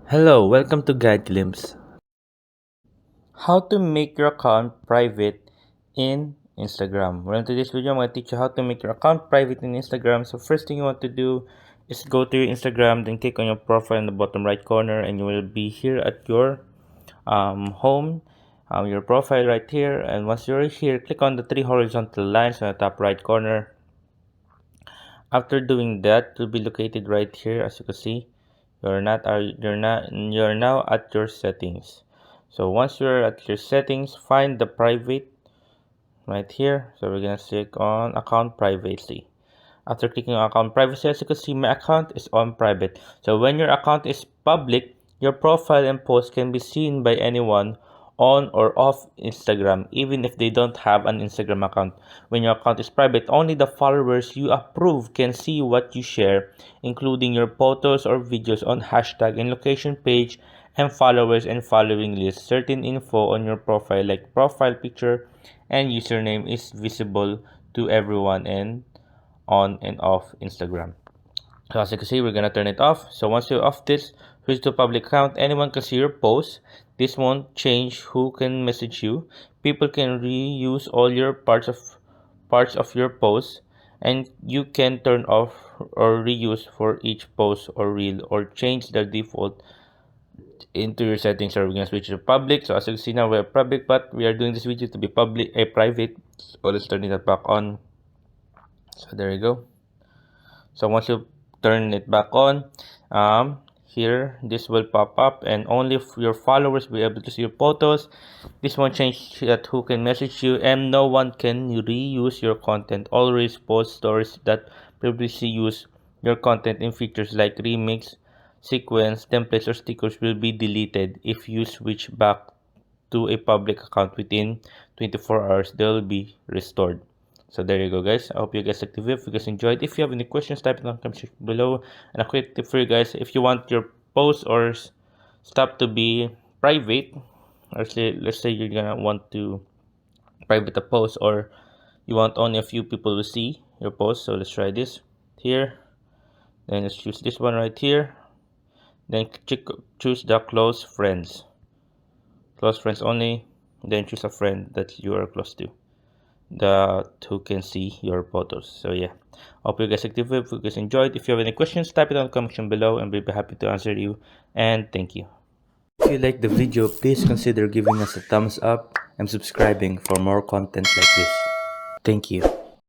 Hello, welcome to Guide Glimpse. How to make your account private in Instagram. Well, in today's video, I'm going to teach you how to make your account private in Instagram. So first thing you want to do is go to your Instagram, then click on your profile in the bottom right corner, and you will be here at your home, your profile right here. And once you're here, click on the three horizontal lines on the top right corner. After doing that, it will be located right here, as you can see. You're now at your settings. So once you're at your settings, find the private right here. So we're gonna click on account privacy. After clicking on account privacy, as you can see, my account is on private. So when your account is public, your profile and post can be seen by anyone on or off Instagram, even if they don't have an Instagram account. When your account is private, only the followers you approve can see what you share, including your photos or videos on hashtag and location page and followers and following list. Certain info on your profile like profile picture and username is visible to everyone and on and off Instagram. So as you can see, we're gonna turn it off. So once you're off this, switch to public account. Anyone can see your posts. This won't change who can message you. People can reuse all your parts of your posts, and you can turn off or reuse for each post or reel or change the default into your settings. So we're gonna switch to public. So as you can see now, we're public, but we are doing this video to be private. So let's turn it back on. So there you go. So once you turn it back on, here this will pop up, and only your followers will be able to see your photos. This won't change that who can message you, and no one can reuse your content. Always post stories that previously use your content in features like remix, sequence, templates, or stickers will be deleted. If you switch back to a public account within 24 hours, they will be restored. So there you go, guys. I hope you guys liked the video. If you guys enjoyed, if you have any questions, type it in the comment section below. And a quick tip for you guys: if you want your posts or stuff to be private, or let's say you're gonna want to private a post, or you want only a few people to see your post. So let's try this here. Then let's choose this one right here. Then choose the close friends only. Then choose a friend that you are close to, that who can see your photos. So yeah, hope you guys liked the video. If you guys enjoyed, if you have any questions, type it in the comment section below and we'll be happy to answer you. And thank you. If you like the video, please consider giving us a thumbs up and subscribing for more content like this. Thank you.